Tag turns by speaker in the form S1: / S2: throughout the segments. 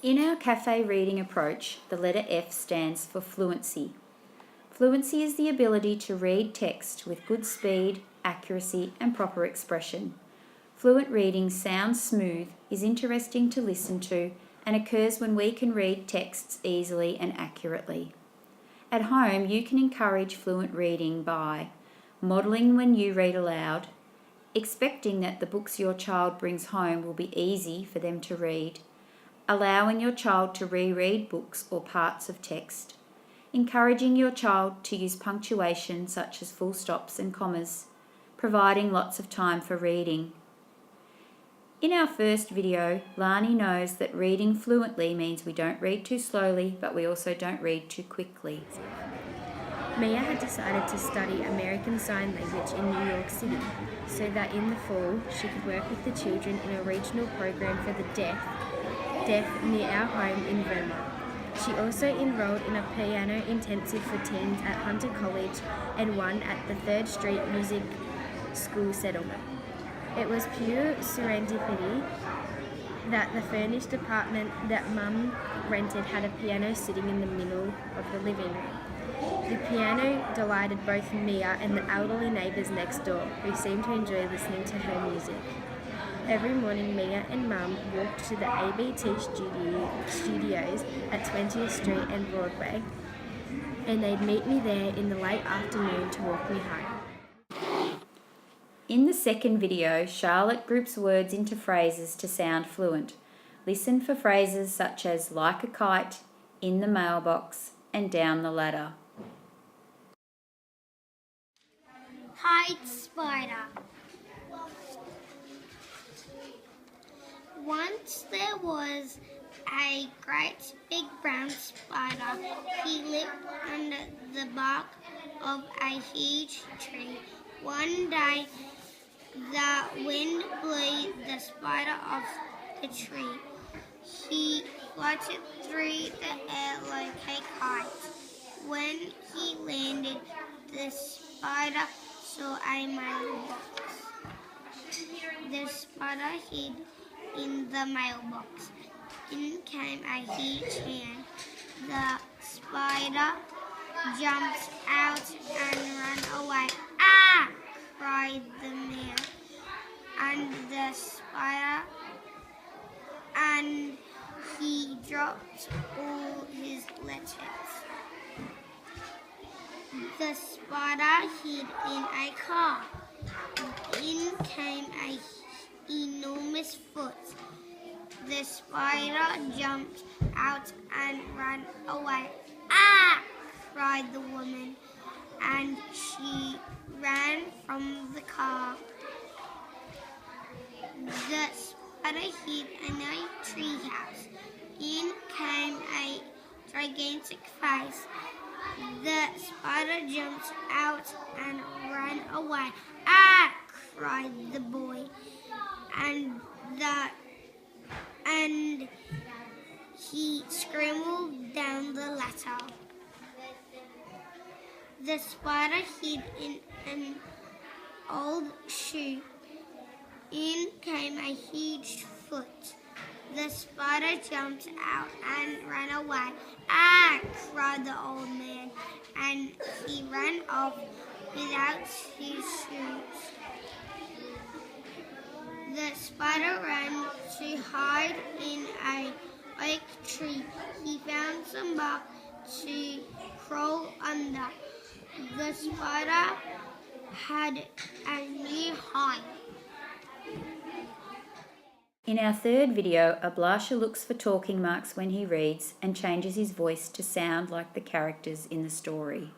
S1: In our cafe reading approach, the letter F stands for fluency. Fluency is the ability to read text with good speed, accuracy, and proper expression. Fluent reading sounds smooth, is interesting to listen to, and occurs when we can read texts easily and accurately. At home, you can encourage fluent reading by modelling when you read aloud, expecting that the books your child brings home will be easy for them to read, allowing your child to reread books or parts of text, encouraging your child to use punctuation such as full stops and commas, providing lots of time for reading. In our first video, Lani knows that reading fluently means we don't read too slowly, but we also don't read too quickly.
S2: Mia had decided to study American Sign Language in New York City so that in the fall she could work with the children in a regional program for the deaf near our home in Vermont. She also enrolled in a piano intensive for teens at Hunter College and one at the 3rd Street Music School settlement. It was pure serendipity that the furnished apartment that Mum rented had a piano sitting in the middle of the living room. The piano delighted both Mia and the elderly neighbours next door, who seemed to enjoy listening to her music. Every morning, Mia and Mum walked to the ABT studios at 20th Street and Broadway, and they'd meet me there in the late afternoon to walk me home.
S1: In the second video, Charlotte groups words into phrases to sound fluent. Listen for phrases such as like a kite, in the mailbox, and down the ladder.
S3: Hide spider. Once there was a great big brown spider. He lived under the bark of a huge tree. One day, the wind blew the spider off the tree. He floated through the air like a kite. When he landed, the spider saw a mailbox. The spider hid in the mailbox. In came a huge hand. The spider jumped out and ran away. Ah! Cried the man. And the spider, and he dropped all his letters. The spider hid in a car. In came an enormous foot. The spider jumped out and ran away. Ah! Cried the woman, and she ran from the car. The spider hid in a treehouse. In came a gigantic face. The spider jumped out and ran away. Ah! Cried the boy, and he scrambled down the ladder. The spider hid in an old shoe. In came a huge foot. The spider jumped out and ran away. Ah! Cried the old man, and he ran off without his shoes. The spider ran to hide in an oak tree. He found some bark to crawl under. The spider had a new home.
S1: In our third video, Ablasha looks for talking marks when he reads and changes his voice to sound like the characters in the story.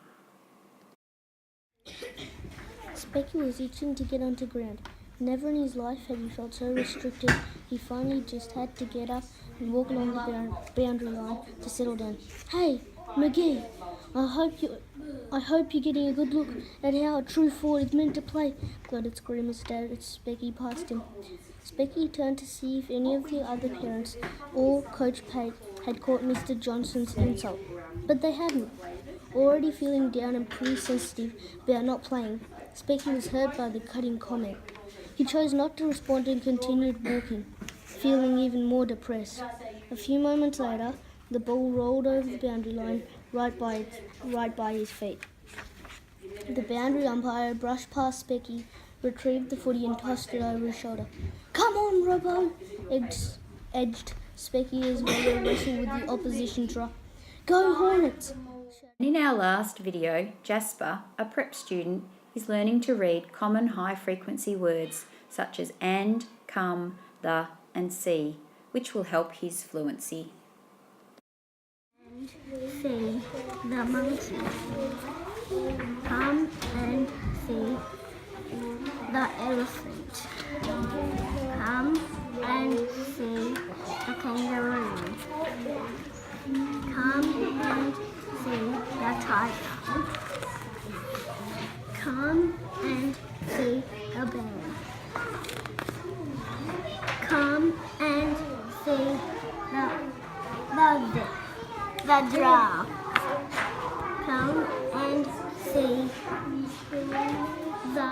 S4: Specky was itching to get onto ground. Never in his life had he felt so restricted. He finally just had to get up and walk along the boundary line to settle down. Hey, McGee, I hope you're getting a good look at how a true forward is meant to play, gloated Scream as Specky passed him. Specky turned to see if any of the other parents or Coach Pate had caught Mr. Johnson's insult, but they hadn't. Already feeling down and pretty sensitive about not playing, Specky was hurt by the cutting comment. He chose not to respond and continued walking, feeling even more depressed. A few moments later, the ball rolled over the boundary line right by his feet. The boundary umpire brushed past Specky, retrieved the footy and tossed it over his shoulder. "Come on, Robbo!" edged Specky as Robbo wrestled with the opposition try. "Go Hornets!"
S1: In our last video, Jasper, a prep student, is learning to read common high-frequency words such as and, come, the, and see, which will help his fluency.
S3: See the monkey. Come and see the elephant. Come and see the kangaroo. Come and see the tiger. Come and see the bear. Come and see the giraffe. Come and see the